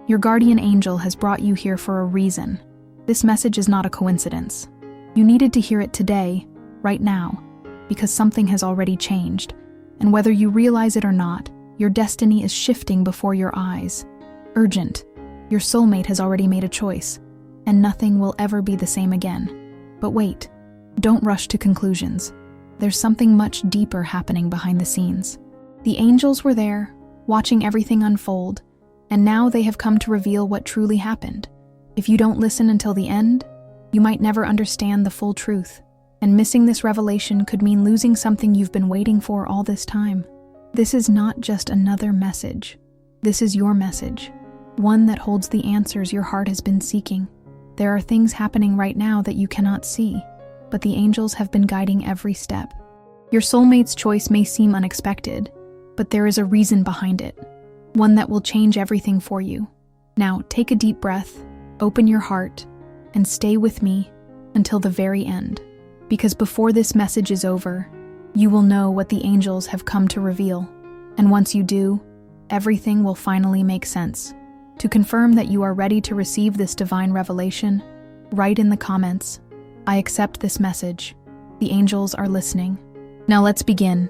Your guardian angel has brought you here for a reason. This message is not a coincidence. You needed to hear it today, right now, because something has already changed, and whether you realize it or not, your destiny is shifting before your eyes. Urgent. Your soulmate has already made a choice, and nothing will ever be the same again. But wait, don't rush to conclusions. There's something much deeper happening behind the scenes. The angels were there, watching everything unfold, and now they have come to reveal what truly happened. If you don't listen until the end, you might never understand the full truth, and missing this revelation could mean losing something you've been waiting for all this time. This is not just another message. This is your message, one that holds the answers your heart has been seeking. There are things happening right now that you cannot see, but the angels have been guiding every step. Your soulmate's choice may seem unexpected, but there is a reason behind it, one that will change everything for you. Now, take a deep breath, open your heart, and stay with me until the very end. Because before this message is over, you will know what the angels have come to reveal. And once you do, everything will finally make sense. To confirm that you are ready to receive this divine revelation, write in the comments, "I accept this message. The angels are listening." Now let's begin.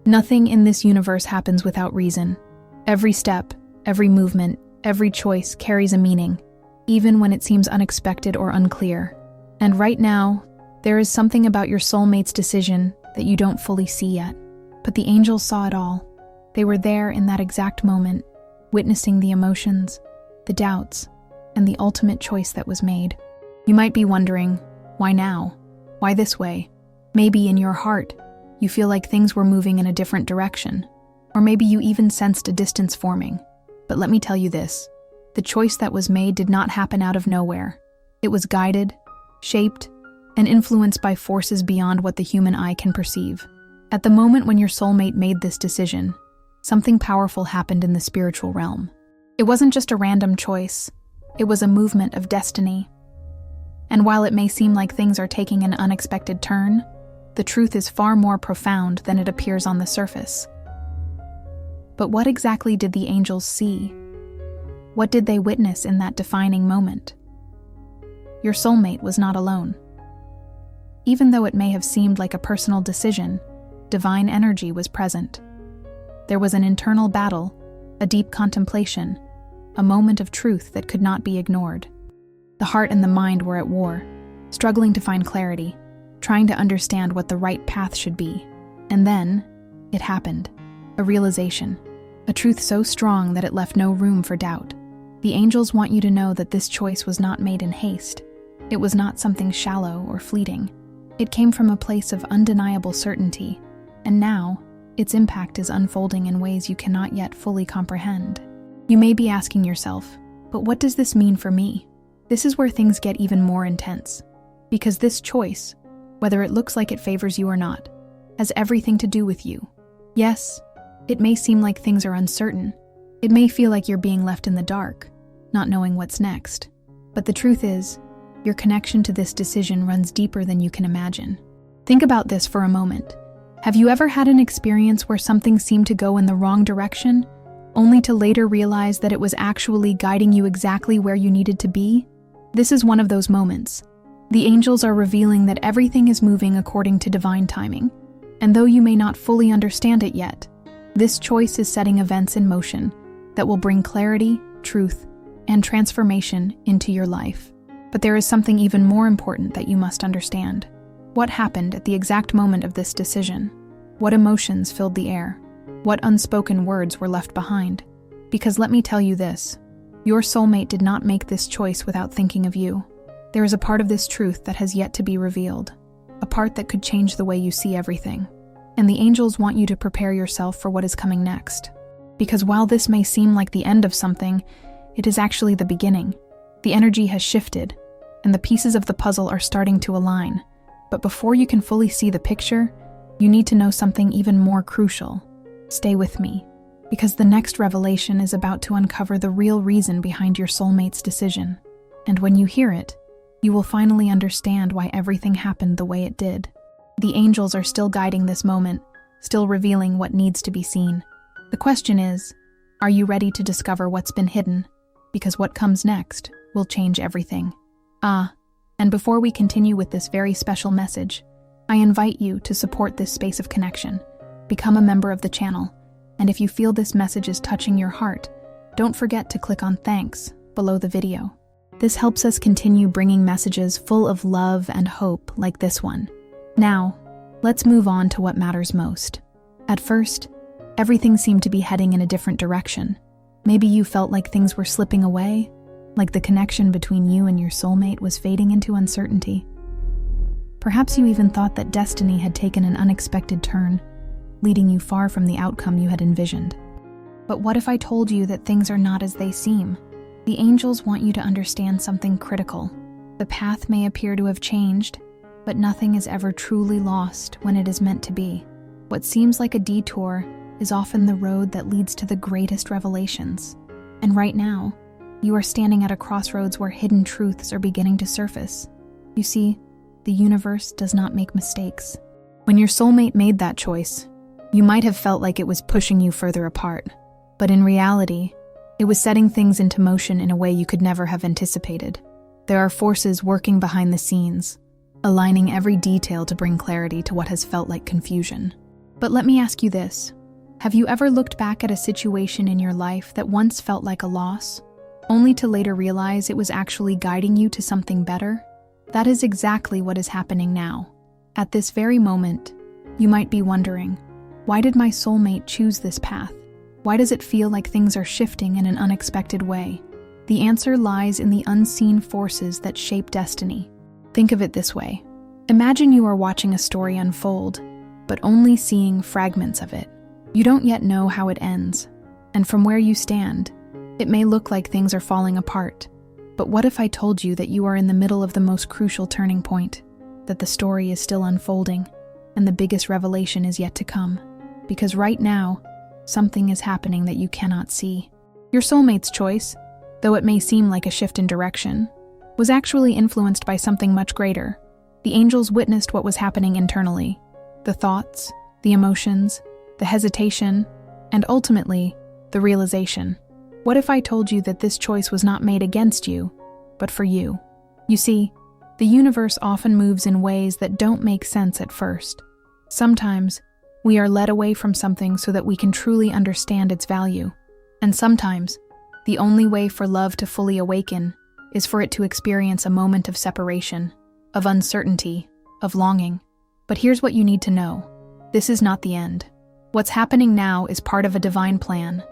Nothing in this universe happens without reason. Every step, every movement, every choice carries a meaning, even when it seems unexpected or unclear. And right now, there is something about your soulmate's decision that you don't fully see yet. But the angels saw it all. They were there in that exact moment, witnessing the emotions, the doubts, and the ultimate choice that was made. You might be wondering, why now? Why this way? Maybe in your heart, you feel like things were moving in a different direction. Or maybe you even sensed a distance forming. But let me tell you this, the choice that was made did not happen out of nowhere. It was guided, shaped, and influenced by forces beyond what the human eye can perceive. At the moment when your soulmate made this decision, something powerful happened in the spiritual realm. It wasn't just a random choice, it was a movement of destiny. And while it may seem like things are taking an unexpected turn, the truth is far more profound than it appears on the surface. But what exactly did the angels see? What did they witness in that defining moment? Your soulmate was not alone. Even though it may have seemed like a personal decision, divine energy was present. There was an internal battle, a deep contemplation, a moment of truth that could not be ignored. The heart and the mind were at war, struggling to find clarity, trying to understand what the right path should be. And then, it happened. A realization. A truth so strong that it left no room for doubt. The angels want you to know that this choice was not made in haste. It was not something shallow or fleeting. It came from a place of undeniable certainty, and now, its impact is unfolding in ways you cannot yet fully comprehend. You may be asking yourself, but what does this mean for me? This is where things get even more intense. Because this choice, whether it looks like it favors you or not, has everything to do with you. Yes, it may seem like things are uncertain. It may feel like you're being left in the dark, not knowing what's next. But the truth is, your connection to this decision runs deeper than you can imagine. Think about this for a moment. Have you ever had an experience where something seemed to go in the wrong direction, only to later realize that it was actually guiding you exactly where you needed to be? This is one of those moments. The angels are revealing that everything is moving according to divine timing, and though you may not fully understand it yet, this choice is setting events in motion that will bring clarity, truth, and transformation into your life. But there is something even more important that you must understand. What happened at the exact moment of this decision? What emotions filled the air? What unspoken words were left behind? Because let me tell you this, your soulmate did not make this choice without thinking of you. There is a part of this truth that has yet to be revealed, a part that could change the way you see everything. And the angels want you to prepare yourself for what is coming next. Because while this may seem like the end of something, it is actually the beginning. The energy has shifted, and the pieces of the puzzle are starting to align. But before you can fully see the picture, you need to know something even more crucial. Stay with me, because the next revelation is about to uncover the real reason behind your soulmate's decision. And when you hear it, you will finally understand why everything happened the way it did. The angels are still guiding this moment, still revealing what needs to be seen. The question is, are you ready to discover what's been hidden? because what comes next will change everything. And before we continue with this very special message, I invite you to support this space of connection. Become a member of the channel, and if you feel this message is touching your heart, don't forget to click on thanks below the video. This helps us continue bringing messages full of love and hope like this one. Now, let's move on to what matters most. At first, everything seemed to be heading in a different direction. Maybe you felt like things were slipping away, like the connection between you and your soulmate was fading into uncertainty. Perhaps you even thought that destiny had taken an unexpected turn, leading you far from the outcome you had envisioned. But what if I told you that things are not as they seem? The angels want you to understand something critical. The path may appear to have changed, but nothing is ever truly lost when it is meant to be. What seems like a detour is often the road that leads to the greatest revelations. And right now, you are standing at a crossroads where hidden truths are beginning to surface. You see, the universe does not make mistakes. When your soulmate made that choice, you might have felt like it was pushing you further apart. But in reality, it was setting things into motion in a way you could never have anticipated. There are forces working behind the scenes, aligning every detail to bring clarity to what has felt like confusion. But let me ask you this. Have you ever looked back at a situation in your life that once felt like a loss, only to later realize it was actually guiding you to something better? That is exactly what is happening now. At this very moment, you might be wondering, why did my soulmate choose this path? Why does it feel like things are shifting in an unexpected way? The answer lies in the unseen forces that shape destiny. Think of it this way. Imagine you are watching a story unfold, but only seeing fragments of it. You don't yet know how it ends, and from where you stand, it may look like things are falling apart. But what if I told you that you are in the middle of the most crucial turning point, that the story is still unfolding, and the biggest revelation is yet to come? Because right now, something is happening that you cannot see. Your soulmate's choice, though it may seem like a shift in direction, was actually influenced by something much greater. The angels witnessed what was happening internally. The thoughts, the emotions, the hesitation, and ultimately, the realization. What if I told you that this choice was not made against you, but for you? You see, the universe often moves in ways that don't make sense at first. Sometimes, we are led away from something so that we can truly understand its value. And sometimes, the only way for love to fully awaken is for it to experience a moment of separation, of uncertainty, of longing. But here's what you need to know. This is not the end. What's happening now is part of a divine plan,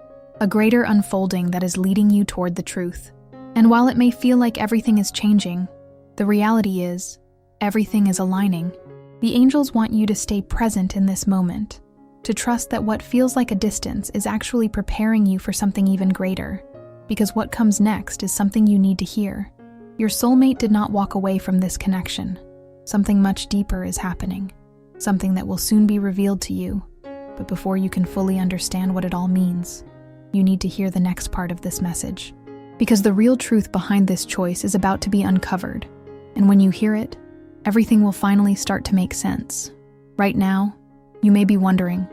a greater unfolding that is leading you toward the truth. And while it may feel like everything is changing, the reality is, everything is aligning. The angels want you to stay present in this moment, to trust that what feels like a distance is actually preparing you for something even greater, because what comes next is something you need to hear. Your soulmate did not walk away from this connection. Something much deeper is happening, something that will soon be revealed to you. But before you can fully understand what it all means, you need to hear the next part of this message. Because the real truth behind this choice is about to be uncovered, and when you hear it, everything will finally start to make sense. Right now, you may be wondering,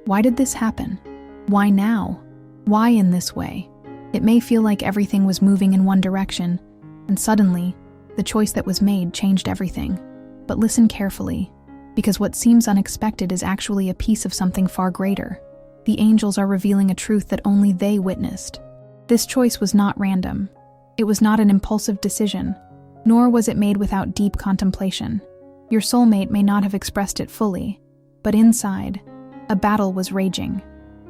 why did this happen? Why now? Why in this way? It may feel like everything was moving in one direction, and suddenly, the choice that was made changed everything. But listen carefully, because what seems unexpected is actually a piece of something far greater. The angels are revealing a truth that only they witnessed. This choice was not random. It was not an impulsive decision, nor was it made without deep contemplation. Your soulmate may not have expressed it fully, but inside, a battle was raging.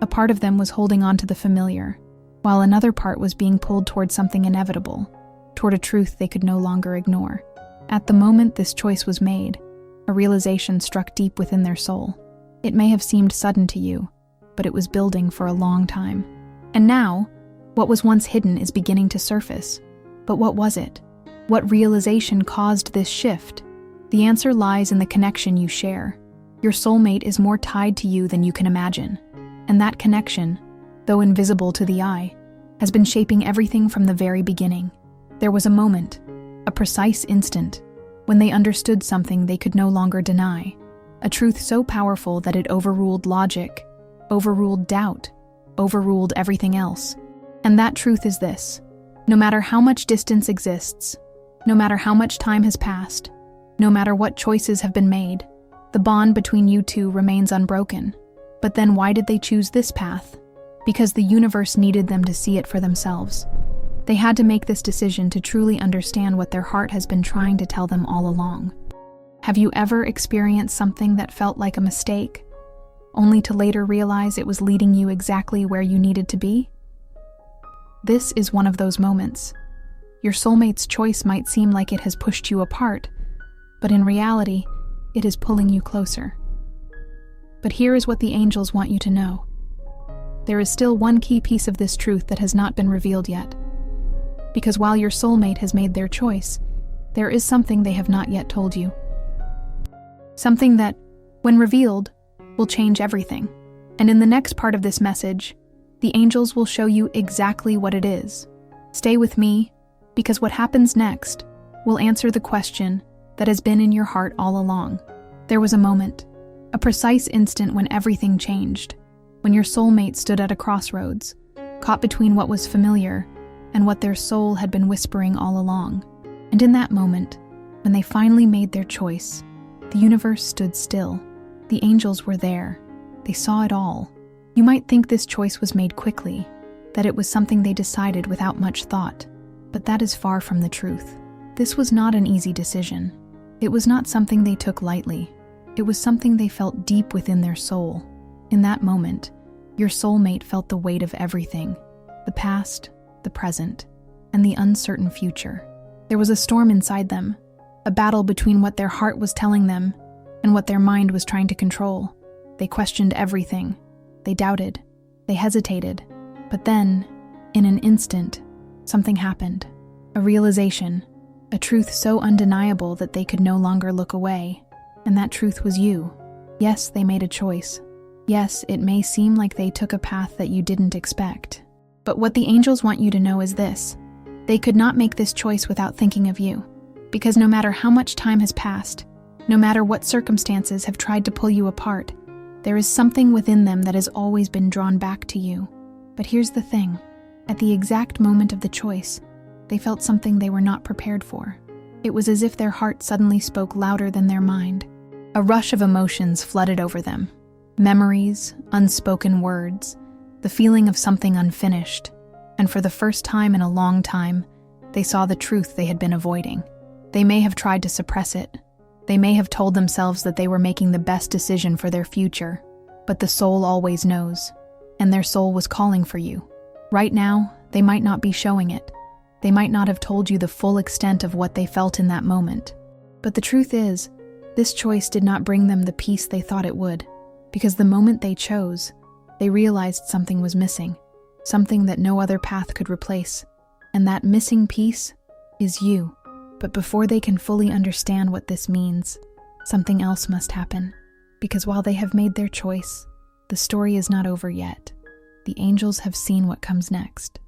A part of them was holding on to the familiar, while another part was being pulled toward something inevitable, toward a truth they could no longer ignore. At the moment this choice was made, a realization struck deep within their soul. It may have seemed sudden to you, but it was building for a long time. And now, what was once hidden is beginning to surface. But what was it? What realization caused this shift? The answer lies in the connection you share. Your soulmate is more tied to you than you can imagine. And that connection, though invisible to the eye, has been shaping everything from the very beginning. There was a moment, a precise instant, when they understood something they could no longer deny. A truth so powerful that it overruled logic, overruled doubt, overruled everything else. And that truth is this: No matter how much distance exists, no matter how much time has passed, no matter what choices have been made, the bond between you two remains unbroken. But then why did they choose this path? Because the universe needed them to see it for themselves. They had to make this decision to truly understand what their heart has been trying to tell them all along. Have you ever experienced something that felt like a mistake, only to later realize it was leading you exactly where you needed to be? This is one of those moments. Your soulmate's choice might seem like it has pushed you apart, but in reality, it is pulling you closer. But here is what the angels want you to know. There is still one key piece of this truth that has not been revealed yet. Because while your soulmate has made their choice, there is something they have not yet told you. Something that, when revealed, will change everything. And in the next part of this message, the angels will show you exactly what it is. Stay with me, because what happens next will answer the question that has been in your heart all along. There was a moment, a precise instant when everything changed, when your soulmate stood at a crossroads, caught between what was familiar and what their soul had been whispering all along. And in that moment, when they finally made their choice, the universe stood still. The angels were there. They saw it all. You might think this choice was made quickly, that it was something they decided without much thought, but that is far from the truth. This was not an easy decision. It was not something they took lightly. It was something they felt deep within their soul. In that moment, your soulmate felt the weight of everything, the past, the present, and the uncertain future. There was a storm inside them, a battle between what their heart was telling them and what their mind was trying to control. They questioned everything. They doubted. They hesitated. But then, in an instant, something happened. A realization, a truth so undeniable that they could no longer look away. And that truth was you. Yes, they made a choice. Yes, it may seem like they took a path that you didn't expect. But what the angels want you to know is this. They could not make this choice without thinking of you. Because no matter how much time has passed, no matter what circumstances have tried to pull you apart, there is something within them that has always been drawn back to you. But here's the thing. At the exact moment of the choice, they felt something they were not prepared for. It was as if their heart suddenly spoke louder than their mind. A rush of emotions flooded over them. Memories, unspoken words, the feeling of something unfinished. And for the first time in a long time, they saw the truth they had been avoiding. They may have tried to suppress it. They may have told themselves that they were making the best decision for their future. But the soul always knows. And their soul was calling for you. Right now, they might not be showing it. They might not have told you the full extent of what they felt in that moment. But the truth is, this choice did not bring them the peace they thought it would. Because the moment they chose, they realized something was missing. Something that no other path could replace. And that missing piece is you. But before they can fully understand what this means, something else must happen. Because while they have made their choice, the story is not over yet. The angels have seen what comes next.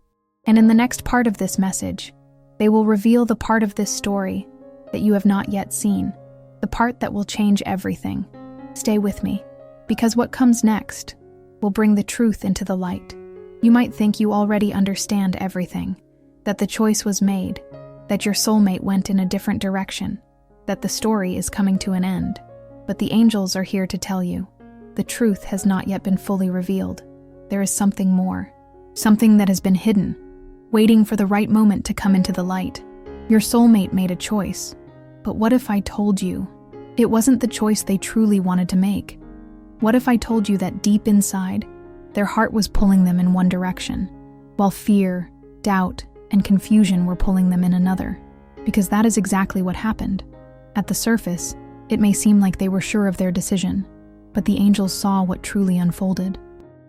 And in the next part of this message, they will reveal the part of this story that you have not yet seen, the part that will change everything. Stay with me, because what comes next will bring the truth into the light. You might think you already understand everything, that the choice was made, that your soulmate went in a different direction, that the story is coming to an end. But the angels are here to tell you, the truth has not yet been fully revealed. There is something more, something that has been hidden, waiting for the right moment to come into the light. Your soulmate made a choice, but what if I told you it wasn't the choice they truly wanted to make? What if I told you that deep inside, their heart was pulling them in one direction, while fear, doubt, and confusion were pulling them in another? Because that is exactly what happened. At the surface, it may seem like they were sure of their decision, but the angels saw what truly unfolded.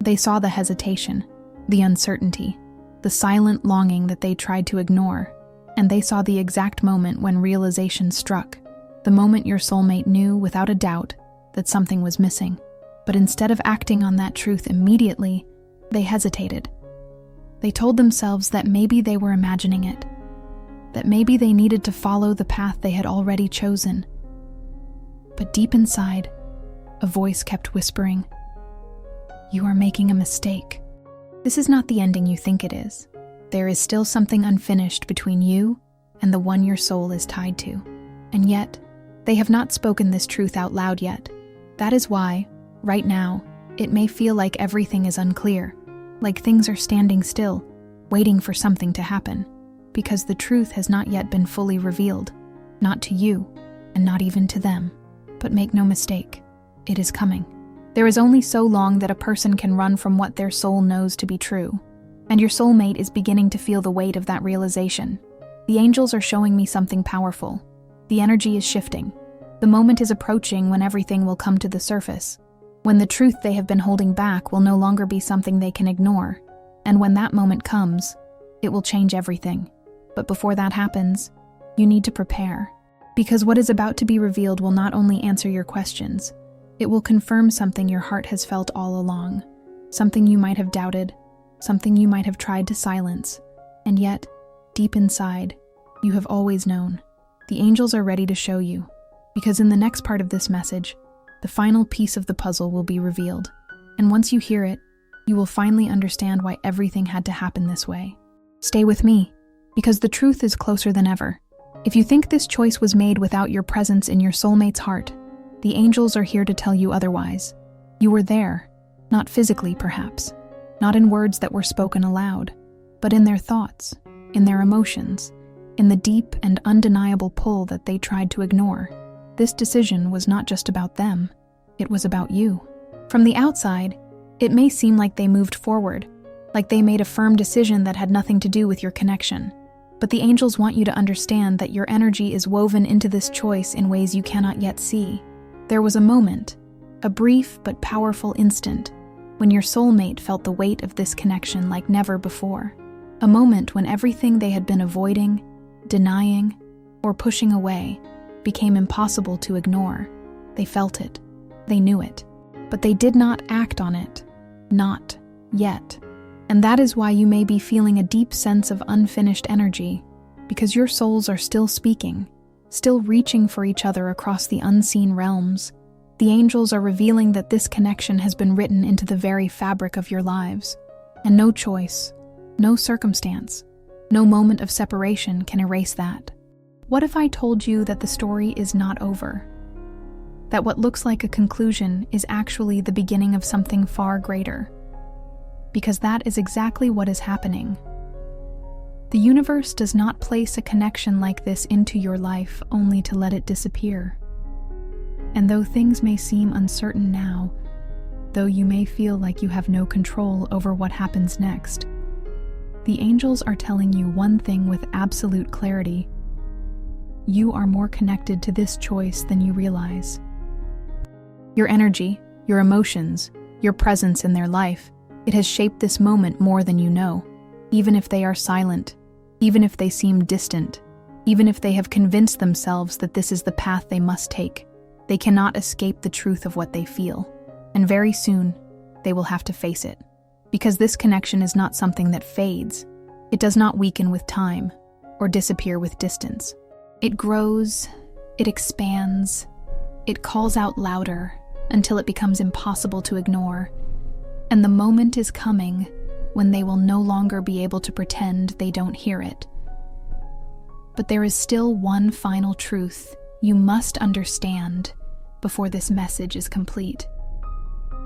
They saw the hesitation, the uncertainty, the silent longing that they tried to ignore, and they saw the exact moment when realization struck, the moment your soulmate knew without a doubt that something was missing. But instead of acting on that truth immediately, they hesitated. They told themselves that maybe they were imagining it, that maybe they needed to follow the path they had already chosen. But deep inside, a voice kept whispering, "You are making a mistake. This is not the ending you think it is. there is still something unfinished between you and the one your soul is tied to. And yet, they have not spoken this truth out loud yet. That is why, right now, it may feel like everything is unclear, like things are standing still, waiting for something to happen, because the truth has not yet been fully revealed, not to you, and not even to them. But make no mistake, it is coming. There is only so long that a person can run from what their soul knows to be true, and your soulmate is beginning to feel the weight of that realization. The angels are showing me something powerful. The energy is shifting. The moment is approaching when everything will come to the surface, when the truth they have been holding back will no longer be something they can ignore, and when that moment comes, it will change everything. But before that happens, you need to prepare, because what is about to be revealed will not only answer your questions, it will confirm something your heart has felt all along, something you might have doubted, something you might have tried to silence, and yet, deep inside, you have always known. The angels are ready to show you, because in the next part of this message, the final piece of the puzzle will be revealed, and once you hear it, you will finally understand why everything had to happen this way. Stay with me, because the truth is closer than ever. If you think this choice was made without your presence in your soulmate's heart, the angels are here to tell you otherwise. You were there, not physically perhaps, not in words that were spoken aloud, but in their thoughts, in their emotions, in the deep and undeniable pull that they tried to ignore. This decision was not just about them, it was about you. From the outside, it may seem like they moved forward, like they made a firm decision that had nothing to do with your connection. But the angels want you to understand that your energy is woven into this choice in ways you cannot yet see. There was a moment, a brief but powerful instant, when your soulmate felt the weight of this connection like never before. A moment when everything they had been avoiding, denying, or pushing away became impossible to ignore. They felt it. They knew it. But they did not act on it. Not yet. And that is why you may be feeling a deep sense of unfinished energy, because your souls are still speaking, still reaching for each other across the unseen realms. The angels are revealing that this connection has been written into the very fabric of your lives, and no choice, no circumstance, no moment of separation can erase that. What if I told you that the story is not over? That what looks like a conclusion is actually the beginning of something far greater? Because that is exactly what is happening. The universe does not place a connection like this into your life only to let it disappear. And though things may seem uncertain now, though you may feel like you have no control over what happens next, the angels are telling you one thing with absolute clarity. You are more connected to this choice than you realize. Your energy, your emotions, your presence in their life, it has shaped this moment more than you know. Even if they are silent, even if they seem distant, even if they have convinced themselves that this is the path they must take, they cannot escape the truth of what they feel. And very soon, they will have to face it. Because this connection is not something that fades. It does not weaken with time or disappear with distance. It grows, it expands, it calls out louder until it becomes impossible to ignore. And the moment is coming when they will no longer be able to pretend they don't hear it. But there is still one final truth you must understand before this message is complete.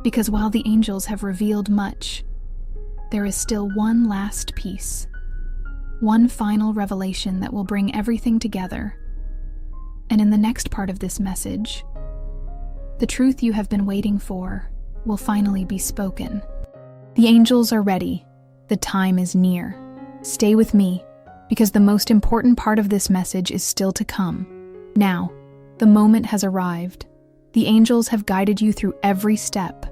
Because while the angels have revealed much, there is still one last piece, one final revelation that will bring everything together. And in the next part of this message, the truth you have been waiting for will finally be spoken. The angels are ready. The time is near. Stay with me, because the most important part of this message is still to come. Now, the moment has arrived. The angels have guided you through every step,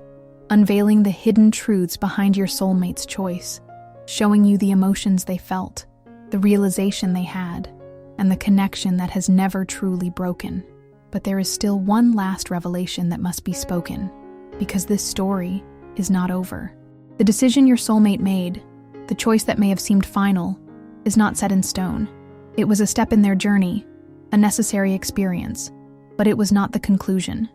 unveiling the hidden truths behind your soulmate's choice, showing you the emotions they felt, the realization they had, and the connection that has never truly broken. But there is still one last revelation that must be spoken, because this story is not over. The decision your soulmate made, the choice that may have seemed final, is not set in stone. It was a step in their journey, a necessary experience, but it was not the conclusion.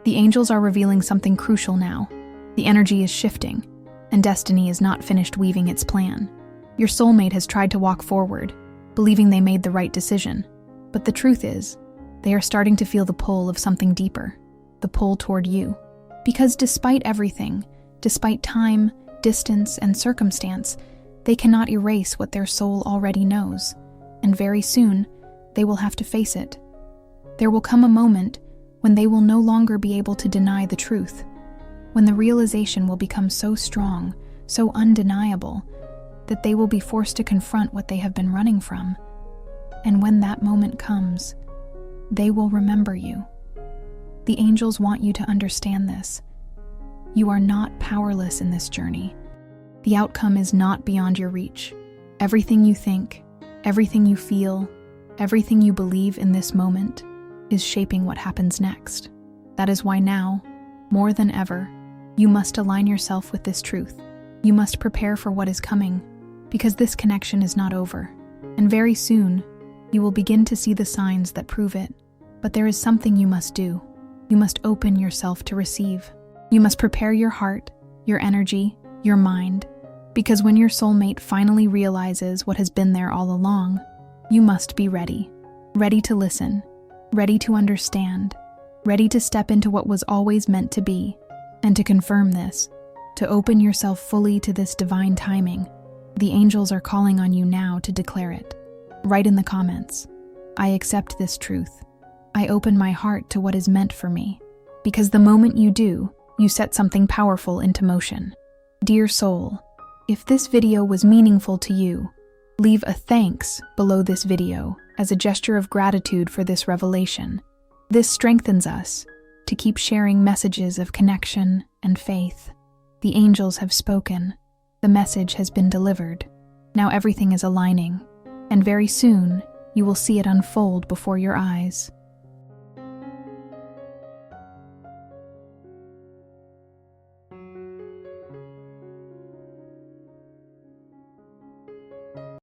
The angels are revealing something crucial now. The energy is shifting, and destiny is not finished weaving its plan. Your soulmate has tried to walk forward, believing they made the right decision. But the truth is, they are starting to feel the pull of something deeper, the pull toward you. Because despite everything, despite time, distance, and circumstance, they cannot erase what their soul already knows, and very soon, they will have to face it. There will come a moment when they will no longer be able to deny the truth, when the realization will become so strong, so undeniable, that they will be forced to confront what they have been running from. And when that moment comes, they will remember you. The angels want you to understand this. You are not powerless in this journey. The outcome is not beyond your reach. Everything you think, everything you feel, everything you believe in this moment is shaping what happens next. That is why now, more than ever, you must align yourself with this truth. You must prepare for what is coming, because this connection is not over. And very soon, you will begin to see the signs that prove it. But there is something you must do. You must open yourself to receive. You must prepare your heart, your energy, your mind, because when your soulmate finally realizes what has been there all along, you must be ready. Ready to listen, ready to understand, ready to step into what was always meant to be. And to confirm this, to open yourself fully to this divine timing, the angels are calling on you now to declare it. Write in the comments, "I accept this truth. I open my heart to what is meant for me." Because the moment you do, you set something powerful into motion. Dear soul, if this video was meaningful to you, leave a thanks below this video as a gesture of gratitude for this revelation. This strengthens us to keep sharing messages of connection and faith. The angels have spoken. The message has been delivered. Now everything is aligning, and very soon you will see it unfold before your eyes.